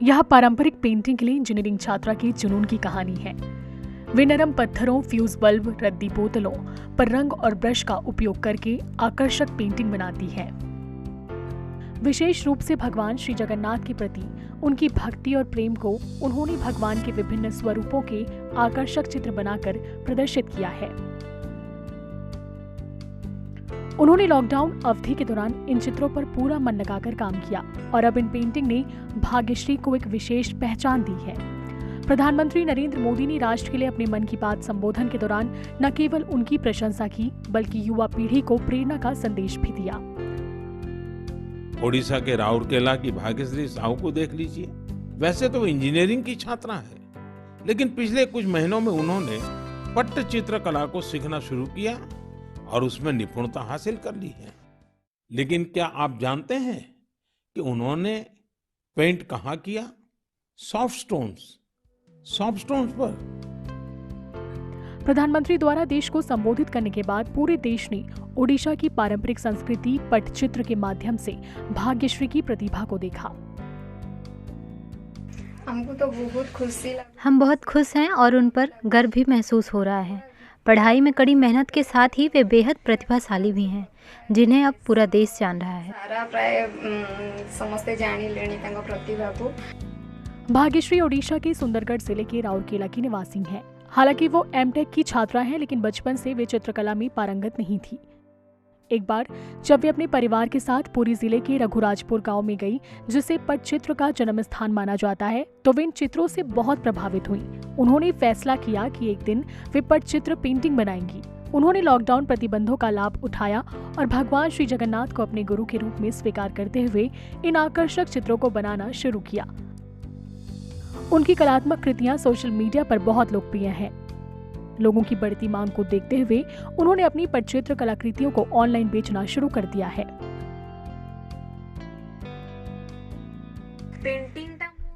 यह पारंपरिक पेंटिंग के लिए इंजीनियरिंग छात्रा की जुनून की कहानी है। वे नरम पत्थरों, फ्यूज बल्ब, रद्दी बोतलों पर रंग और ब्रश का उपयोग करके आकर्षक पेंटिंग बनाती है। विशेष रूप से भगवान श्री जगन्नाथ के प्रति उनकी भक्ति और प्रेम को उन्होंने भगवान के विभिन्न स्वरूपों के आकर्षक चित्र बनाकर प्रदर्शित किया है। उन्होंने लॉकडाउन अवधि के दौरान इन चित्रों पर पूरा मन लगाकर काम किया और अब इन पेंटिंग ने भाग्यश्री को एक विशेष पहचान दी है। प्रधानमंत्री नरेंद्र मोदी ने राष्ट्र के लिए अपने मन की बात संबोधन के दौरान न केवल उनकी प्रशंसा की, बल्कि युवा पीढ़ी को प्रेरणा का संदेश भी दिया। ओडिशा के राउरकेला की भाग्यश्री साहू को देख लीजिए। वैसे तो वो इंजीनियरिंग की छात्रा है, लेकिन पिछले कुछ महीनों में उन्होंने पट्टचित्र कला को सीखना शुरू किया और उसमें निपुणता हासिल कर ली है। लेकिन क्या आप जानते हैं कि उन्होंने पेंट कहाँ किया? सॉफ्ट स्टोन्स पर। प्रधानमंत्री द्वारा देश को संबोधित करने के बाद पूरे देश ने ओडिशा की पारंपरिक संस्कृति पट्टचित्र के माध्यम से भाग्यश्री की प्रतिभा को देखा। हमको तो बहुत खुशी लगा। हम बहुत खुश हैं और उन पर गर्व भी महसूस हो रहा है। पढ़ाई में कड़ी मेहनत के साथ ही वे बेहद प्रतिभाशाली भी हैं, जिन्हें अब पूरा देश जान रहा है। सारा प्राय समस्ते जानी लेनी तांको प्रतिभा को। भाग्यश्री ओडिशा के सुंदरगढ़ जिले के राउरकेला की निवासी हैं। हालांकि वो एमटेक की छात्रा हैं, लेकिन बचपन से वे चित्रकला में पारंगत नहीं थी। एक बार जब वे अपने परिवार के साथ पुरी जिले के रघुराजपुर गांव में गई, जिसे पट्टचित्र का जन्म स्थान माना जाता है, तो वे इन चित्रों से बहुत प्रभावित हुई। उन्होंने फैसला किया कि एक दिन वे पट्टचित्र पेंटिंग बनाएंगी। उन्होंने लॉकडाउन प्रतिबंधों का लाभ उठाया और भगवान श्री जगन्नाथ को अपने गुरु के रूप में स्वीकार करते हुए इन आकर्षक चित्रों को बनाना शुरू किया। उनकी कलात्मक कृतियां सोशल मीडिया पर बहुत लोकप्रिय हैं। लोगों की बढ़ती मांग को देखते हुए उन्होंने अपनी पट्टचित्र कलाकृतियों को ऑनलाइन बेचना शुरू कर दिया है।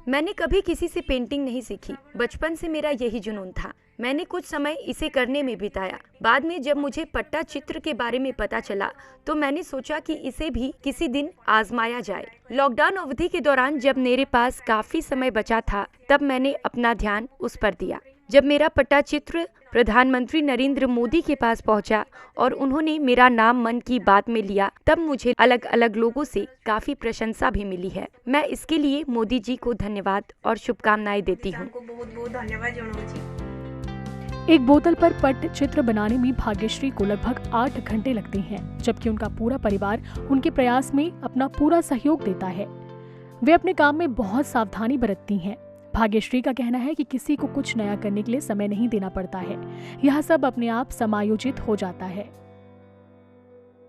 मैंने कभी किसी से पेंटिंग नहीं सीखी। बचपन से मेरा यही जुनून था। मैंने कुछ समय इसे करने में बिताया। बाद में जब मुझे पट्टचित्र के बारे में पता चला तो मैंने सोचा कि इसे भी किसी दिन आजमाया जाए। लॉकडाउन अवधि के दौरान जब मेरे पास काफी समय बचा था, तब मैंने अपना ध्यान उस पर दिया। जब मेरा पट्टचित्र प्रधानमंत्री नरेंद्र मोदी के पास पहुंचा और उन्होंने मेरा नाम मन की बात में लिया, तब मुझे अलग अलग लोगों से काफी प्रशंसा भी मिली है। मैं इसके लिए मोदी जी को धन्यवाद और शुभकामनाएं देती हूँ। एक बोतल पर पट्टचित्र बनाने में भाग्यश्री को लगभग 8 घंटे लगते हैं, जबकि उनका पूरा परिवार उनके प्रयास में अपना पूरा सहयोग देता है। वे अपने काम में बहुत सावधानी बरतती हैं। भाग्यश्री का कहना है कि किसी को कुछ नया करने के लिए समय नहीं देना पड़ता है। यह सब अपने आप समायोजित हो जाता है।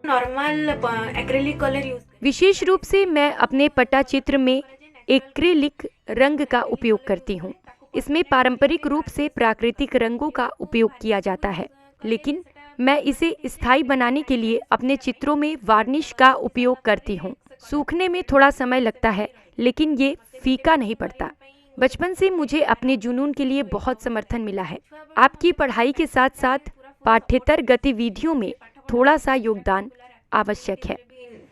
नॉर्मल एक्रिलिक कलर विशेष रूप से मैं अपने पट्टचित्र में एक्रिलिक रंग का उपयोग करती हूँ। इसमें पारंपरिक रूप से प्राकृतिक रंगों का उपयोग किया जाता है, लेकिन मैं इसे स्थायी बनाने के लिए अपने चित्रों में वार्निश का उपयोग करती हूँ। सूखने में थोड़ा समय लगता है, लेकिन ये फीका नहीं पड़ता। बचपन से मुझे अपने जुनून के लिए बहुत समर्थन मिला है। आपकी पढ़ाई के साथ साथ पाठ्येतर गतिविधियों में थोड़ा सा योगदान आवश्यक है।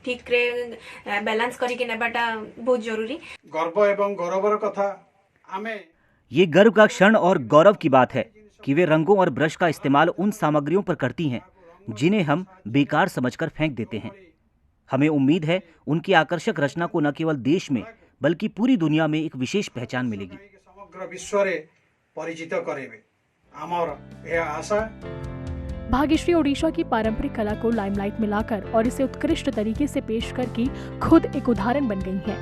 ठीक रे बैलेंस करके नेबाटा बहुत जरूरी। गर्व एवं गौरवर कथा हमें ये गर्व का क्षण और गौरव की बात है कि वे रंगों और ब्रश का इस्तेमाल उन सामग्रियों पर करती हैं जिन्हें हम बेकार समझकर फेंक देते हैं। हमें उम्मीद है उनकी आकर्षक रचना को न केवल देश में बल्कि पूरी दुनिया में एक विशेष पहचान मिलेगी। समग्र विश्व रे परिचित करेबे आमर यह आशा। भाग्यश्री ओडिशा की पारंपरिक कला को लाइमलाइट में लाकर और इसे उत्कृष्ट तरीके से पेश करके खुद एक उदाहरण बन गई हैं।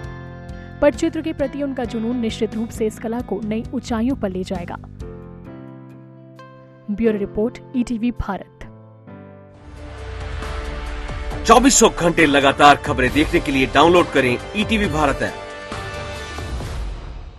पट्टचित्र के प्रति उनका जुनून निश्चित रूप से इस कला को नई ऊंचाइयों पर ले जाएगा। Bureau report, ETV Bharat. 24 घंटे लगातार खबरें देखने के लिए डाउनलोड करें ईटीवी भारत ऐप।